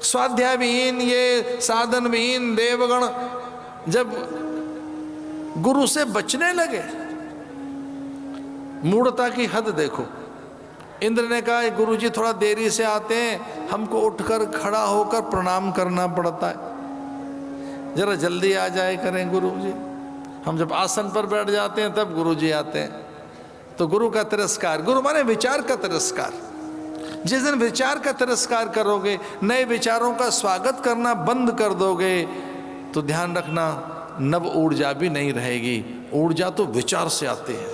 स्वाध्याय विहीन, ये साधन विहीन देवगण जब गुरु से बचने लगे, मूढ़ता की हद देखो। इंद्र ने कहा गुरु जी थोड़ा देरी से आते हैं, हमको उठकर खड़ा होकर प्रणाम करना पड़ता है, जरा जल्दी आ जाए करें गुरु जी। हम जब आसन पर बैठ जाते हैं तब गुरु जी आते हैं। तो गुरु का तिरस्कार, गुरु माने विचार का तिरस्कार। जिस दिन विचार का तिरस्कार करोगे, नए विचारों का स्वागत करना बंद कर दोगे, तो ध्यान रखना नव ऊर्जा भी नहीं रहेगी। ऊर्जा तो विचार से आती है।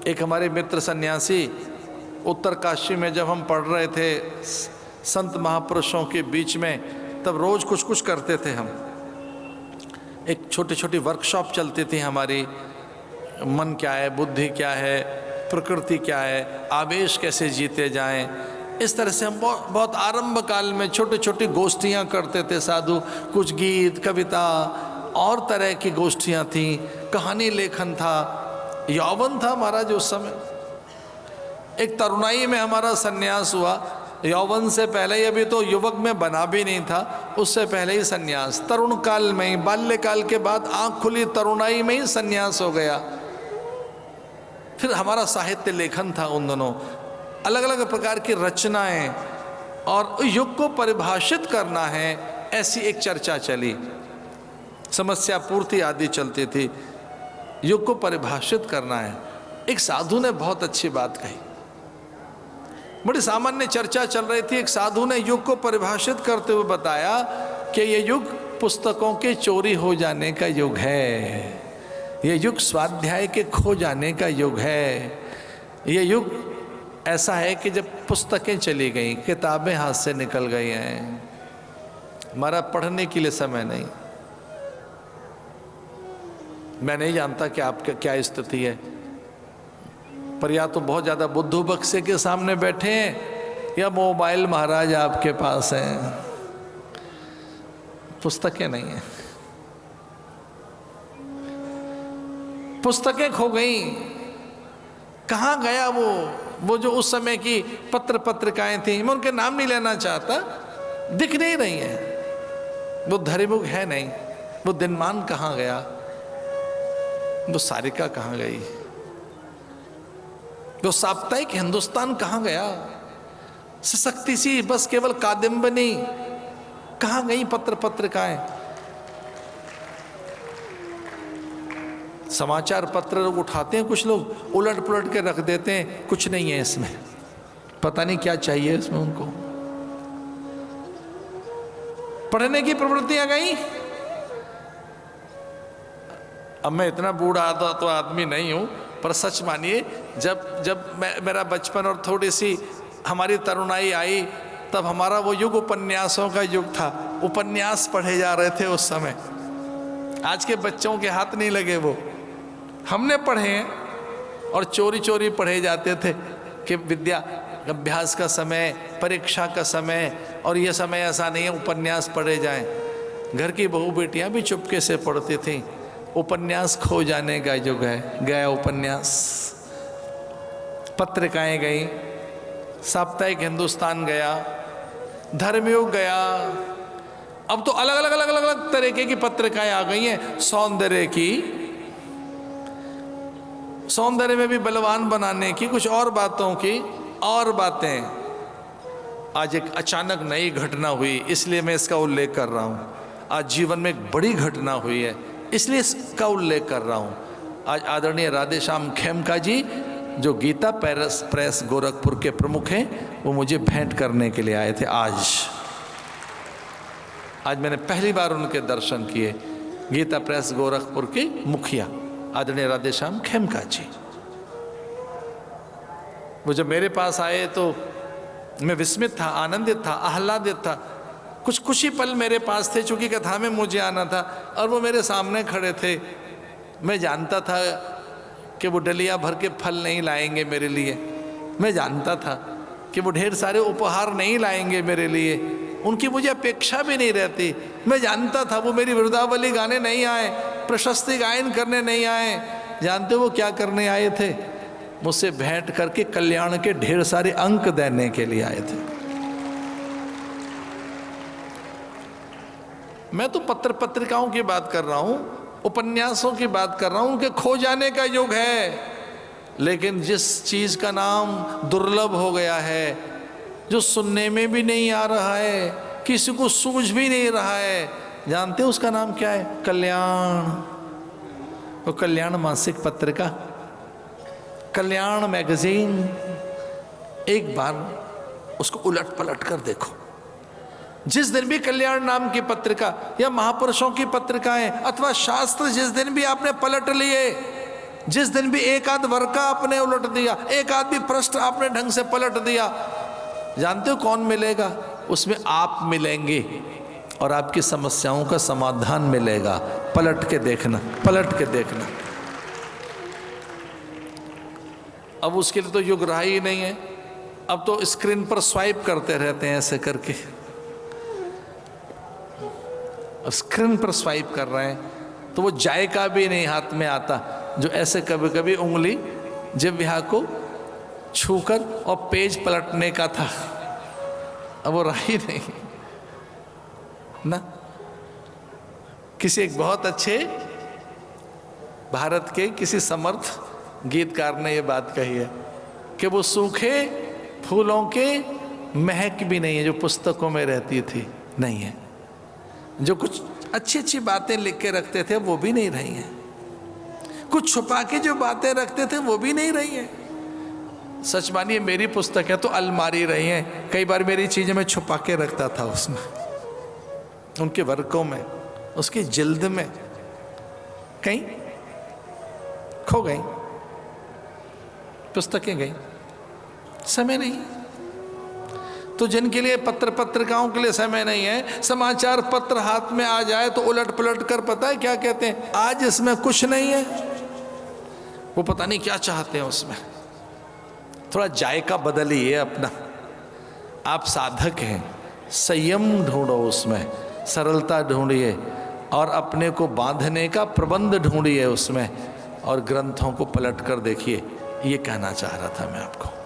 एक हमारे मित्र सन्यासी उत्तर काशी में जब हम पढ़ रहे थे संत महापुरुषों के बीच में, तब रोज कुछ कुछ करते थे हम। एक छोटी छोटी वर्कशॉप चलती थी हमारी, मन क्या है, बुद्धि क्या है, प्रकृति क्या है, आवेश कैसे जीते जाएं। इस तरह से हम बहुत आरंभ काल में छोटी छोटी गोष्ठियां करते थे। साधु कुछ गीत, कविता और तरह की गोष्ठियां थी, कहानी लेखन था, यौवन था महाराज उस समय। एक तरुणाई में हमारा सन्यास हुआ, यौवन से पहले ही, अभी तो युवक में बना भी नहीं था, उससे पहले ही सन्यास। तरुण काल में ही, बाल्यकाल के बाद आंख खुली, तरुणाई में ही सन्यास हो गया। फिर हमारा साहित्य लेखन था उन दोनों, अलग अलग प्रकार की रचनाएं, और युग को परिभाषित करना है, ऐसी एक चर्चा चली। समस्या पूर्ति आदि चलती थी, युग को परिभाषित करना है। एक साधु ने बहुत अच्छी बात कही, बड़ी सामान्य चर्चा चल रही थी। एक साधु ने युग को परिभाषित करते हुए बताया कि ये युग पुस्तकों के चोरी हो जाने का युग है, ये युग स्वाध्याय के खो जाने का युग है, ये युग ऐसा है कि जब पुस्तकें चली गई, किताबें हाथ से निकल गई हैं, हमारा पढ़ने के लिए समय नहीं। मैं नहीं जानता कि आपका क्या स्थिति है, पर या तो बहुत ज़्यादा बुद्धू बक्से के सामने बैठे हैं, या मोबाइल महाराज आपके पास है, पुस्तकें नहीं हैं। पुस्तकें खो गई, कहाँ गया वो जो उस समय की पत्र पत्रिकाएं थी, मैं उनके नाम नहीं लेना चाहता, दिख नहीं रही हैं। वो धरीमुख है नहीं, वो दिनमान कहाँ गया, वो सारिका कहाँ गई, वो साप्ताहिक हिंदुस्तान कहाँ गया, सशक्ति सी बस केवल कादम्बनी कहाँ गई, पत्र पत्रिकाएं। समाचार पत्र लोग उठाते हैं, कुछ लोग उलट पुलट के रख देते हैं, कुछ नहीं है इसमें, पता नहीं क्या चाहिए इसमें उनको। पढ़ने की प्रवृत्तियां गई। अब मैं इतना बूढ़ा तो आदमी नहीं हूं, पर सच मानिए जब मेरा बचपन और थोड़ी सी हमारी तरुणाई आई, तब हमारा वो युग उपन्यासों का युग था। उपन्यास पढ़े जा रहे थे उस समय, आज के बच्चों के हाथ नहीं लगे वो, हमने पढ़े हैं, और चोरी चोरी पढ़े जाते थे कि विद्या अभ्यास का समय, परीक्षा का समय, और ये समय ऐसा नहीं है उपन्यास पढ़े जाएं। घर की बहू बेटियां भी चुपके से पढ़ती थीं। उपन्यास खो जाने का युग है, गया उपन्यास, पत्रिकाएं गई, साप्ताहिक हिंदुस्तान गया, धर्मयुग गया। अब तो अलग अलग अलग अलग अलग तरीके की पत्रिकाएं आ गई हैं, सौंदर्य की, सौंदर्य में भी बलवान बनाने की, कुछ और बातों की और बातें। आज एक अचानक नई घटना हुई, इसलिए मैं इसका उल्लेख कर रहा हूँ। आज जीवन में एक बड़ी घटना हुई है, इसलिए इसका उल्लेख कर रहा हूँ। आज आदरणीय राधेश्याम खेमका जी, जो गीता प्रेस गोरखपुर के प्रमुख हैं, वो मुझे भेंट करने के लिए आए थे। आज मैंने पहली बार उनके दर्शन किए। गीता प्रेस गोरखपुर के मुखिया आदरणीय राधेश्याम खेमका जी, वो जब मेरे पास आए तो मैं विस्मित था, आनंदित था, आह्लादित था। कुछ खुशी पल मेरे पास थे, चूंकि कथा में मुझे आना था और वो मेरे सामने खड़े थे। मैं जानता था कि वो डलिया भर के फल नहीं लाएंगे मेरे लिए, मैं जानता था कि वो ढेर सारे उपहार नहीं लाएंगे मेरे लिए, उनकी मुझे अपेक्षा भी नहीं रहती। मैं जानता था वो मेरी वृंदावली गाने नहीं आए, प्रशस्ति गायन करने नहीं आए। जानते वो क्या करने आए थे? मुझसे भेंट करके कल्याण के ढेर सारे अंक देने के लिए आए थे। मैं तो पत्र पत्रिकाओं की बात कर रहा हूं, उपन्यासों की बात कर रहा हूं, उनके खो जाने का युग है। लेकिन जिस चीज का नाम दुर्लभ हो गया है, जो सुनने में भी नहीं आ रहा है, किसी को सूझ भी नहीं रहा है, जानते हो उसका नाम क्या है? कल्याण। वो कल्याण मासिक पत्रिका, कल्याण मैगजीन, एक बार उसको उलट पलट कर देखो। जिस दिन भी कल्याण नाम की पत्रिका या महापुरुषों की पत्रिकाएं अथवा शास्त्र जिस दिन भी आपने पलट लिए, जिस दिन भी एक आध वर्का आपने उलट दिया, एक आध भी पृष्ठ आपने ढंग से पलट दिया, जानते हो कौन मिलेगा? उसमें आप मिलेंगे और आपकी समस्याओं का समाधान मिलेगा। पलट के देखना, पलट के देखना। अब उसके लिए तो युग रहा ही नहीं है। अब तो स्क्रीन पर स्वाइप करते रहते हैं ऐसे करके, स्क्रीन पर स्वाइप कर रहे हैं तो वो जायका भी नहीं हाथ में आता, जो ऐसे कभी कभी उंगली जिह्वा को छूकर और पेज पलटने का था। अब वो रहा ही नहीं ना। किसी एक बहुत अच्छे भारत के किसी समर्थ गीतकार ने ये बात कही है कि वो सूखे फूलों के महक भी नहीं है जो पुस्तकों में रहती थी, नहीं है। जो कुछ अच्छी अच्छी बातें लिख के रखते थे वो भी नहीं रही हैं, कुछ छुपा के जो बातें रखते थे वो भी नहीं रही हैं। सच मानिए मेरी पुस्तक है तो अलमारी रही हैं, कई बार मेरी चीजें मैं छुपा के रखता था उसमें, उनके वर्कों में, उसकी जिल्द में, कहीं खो गई, पुस्तकें गई, समय नहीं। तो जिनके लिए पत्र पत्रिकाओं के लिए समय नहीं है, समाचार पत्र हाथ में आ जाए तो उलट पलट कर पता है क्या कहते हैं? आज इसमें कुछ नहीं है। वो पता नहीं क्या चाहते हैं उसमें। थोड़ा जायका बदलिए अपना। आप साधक हैं, संयम ढूंढो उसमें, सरलता ढूंढिए और अपने को बांधने का प्रबंध ढूंढिए उसमें, और ग्रंथों को पलट कर देखिए। ये कहना चाह रहा था मैं आपको।